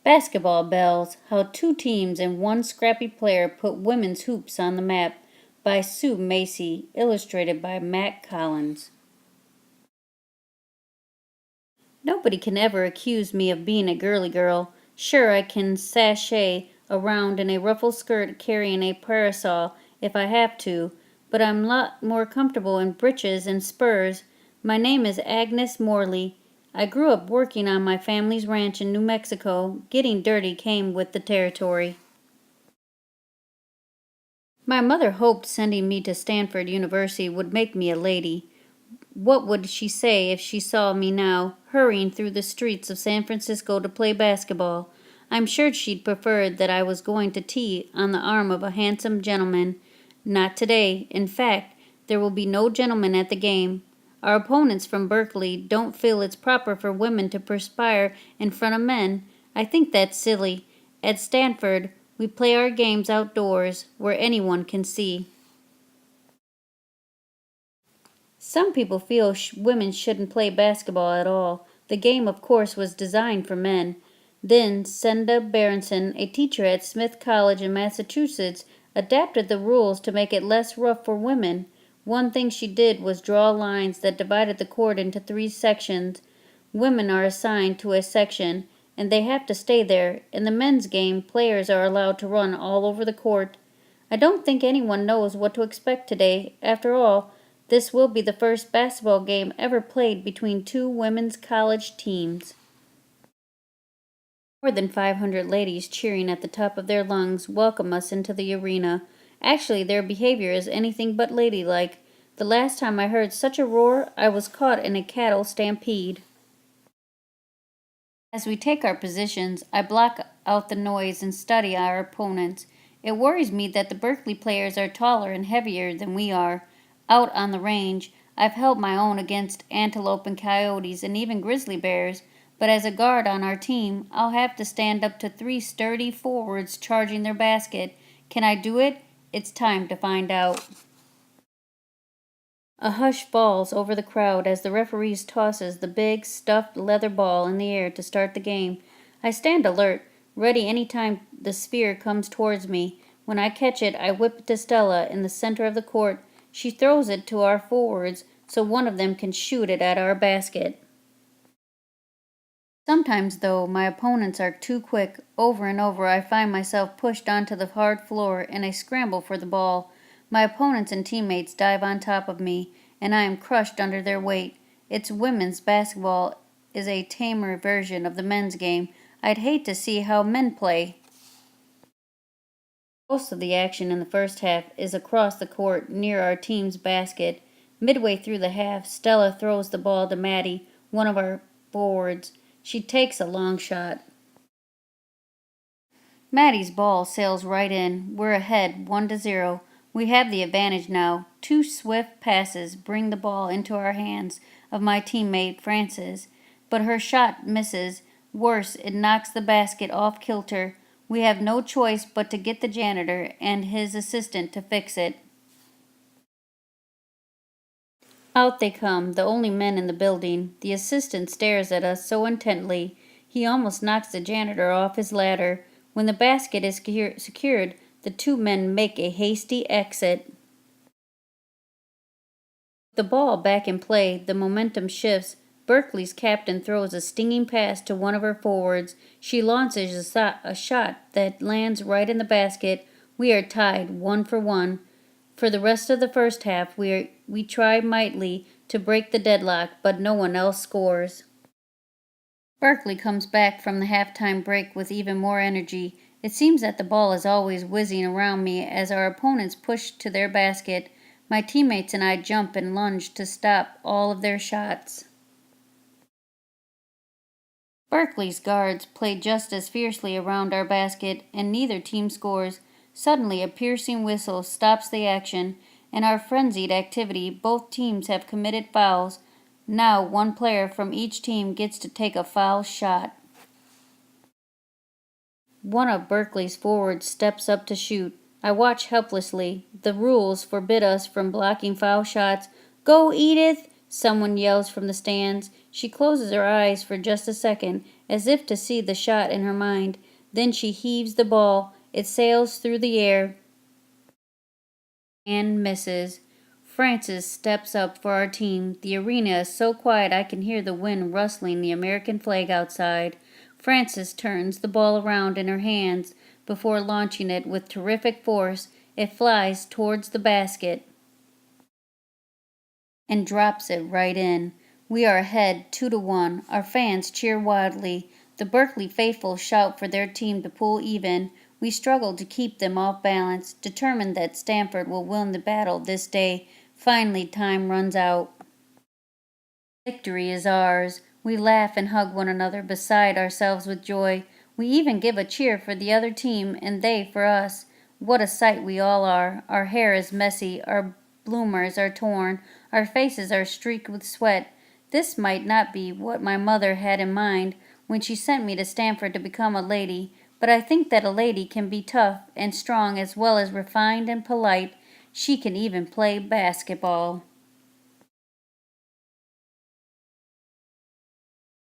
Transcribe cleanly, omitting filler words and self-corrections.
Basketball Bells: How Two Teams and One Scrappy Player Put Women's Hoops on the Map by Sue Macy, illustrated by Matt Collins. Nobody can ever accuse me of being a girly girl. Sure, I can sashay around in a ruffled skirt carrying a parasol if I have to, but I'm a lot more comfortable in breeches and spurs. My name is Agnes Morley. I grew up working on my family's ranch in New Mexico. Getting dirty came with the territory. My mother hoped sending me to Stanford University would make me a lady. What would she say if she saw me now, hurrying through the streets of San Francisco to play basketball? I'm sure she'd prefer that I was going to tea on the arm of a handsome gentleman. Not today. In fact, there will be no gentlemen at the game. Our opponents from Berkeley don't feel it's proper for women to perspire in front of men. I think that's silly. At Stanford, we play our games outdoors, where anyone can see. Some people feel women shouldn't play basketball at all. The game, of course, was designed for men. Then Senda Berenson, a teacher at Smith College in Massachusetts, adapted the rules to make it less rough for women. One thing she did was draw lines that divided the court into 3 sections. Women are assigned to a section, and they have to stay there. In the men's game, players are allowed to run all over the court. I don't think anyone knows what to expect today. After all, this will be the first basketball game ever played between 2 women's college teams. More than 500 ladies cheering at the top of their lungs welcome us into the arena. Actually, their behavior is anything but ladylike. The last time I heard such a roar, I was caught in a cattle stampede. As we take our positions, I block out the noise and study our opponents. It worries me that the Berkeley players are taller and heavier than we are. Out on the range, I've held my own against antelope and coyotes and even grizzly bears, but as a guard on our team, I'll have to stand up to 3 sturdy forwards charging their basket. Can I do it? It's time to find out. A hush falls over the crowd as the referee tosses the big, stuffed leather ball in the air to start the game. I stand alert, ready any time the sphere comes towards me. When I catch it, I whip it to Stella in the center of the court. She throws it to our forwards so one of them can shoot it at our basket. Sometimes, though, my opponents are too quick. Over and over I find myself pushed onto the hard floor in a scramble for the ball. My opponents and teammates dive on top of me, and I am crushed under their weight. It's women's basketball is a tamer version of the men's game. I'd hate to see how men play. Most of the action in the first half is across the court near our team's basket. Midway through the half, Stella throws the ball to Maddie, one of our forwards. She takes a long shot. Maddie's ball sails right in. We're ahead 1-0. We have the advantage now. 2 swift passes bring the ball into our hands of my teammate Frances, but her shot misses. Worse, it knocks the basket off kilter. We have no choice but to get the janitor and his assistant to fix it. Out they come, the only men in the building. The assistant stares at us so intently, he almost knocks the janitor off his ladder. When the basket is secured, the 2 men make a hasty exit. The ball back in play, the momentum shifts. Berkeley's captain throws a stinging pass to one of her forwards. She launches a shot that lands right in the basket. We are tied 1-1. For the rest of the first half, we try mightily to break the deadlock, but no one else scores. Berkeley comes back from the halftime break with even more energy. It seems that the ball is always whizzing around me as our opponents push to their basket. My teammates and I jump and lunge to stop all of their shots. Berkeley's guards play just as fiercely around our basket, and neither team scores. Suddenly, a piercing whistle stops the action. In our frenzied activity, both teams have committed fouls. Now, 1 player from each team gets to take a foul shot. One of Berkeley's forwards steps up to shoot. I watch helplessly. The rules forbid us from blocking foul shots. Go, Edith! Someone yells from the stands. She closes her eyes for just a second, as if to see the shot in her mind. Then she heaves the ball. It sails through the air and misses. Frances steps up for our team. The arena is so quiet I can hear the wind rustling the American flag outside. Frances turns the ball around in her hands before launching it with terrific force. It flies towards the basket and drops it right in. We are ahead 2-1. Our fans cheer wildly. The Berkeley faithful shout for their team to pull even. We struggle to keep them off balance, determined that Stanford will win the battle this day. Finally, time runs out. Victory is ours. We laugh and hug one another, beside ourselves with joy. We even give a cheer for the other team, and they for us. What a sight we all are. Our hair is messy, our bloomers are torn, our faces are streaked with sweat. This might not be what my mother had in mind when she sent me to Stanford to become a lady, but I think that a lady can be tough and strong as well as refined and polite. She can even play basketball.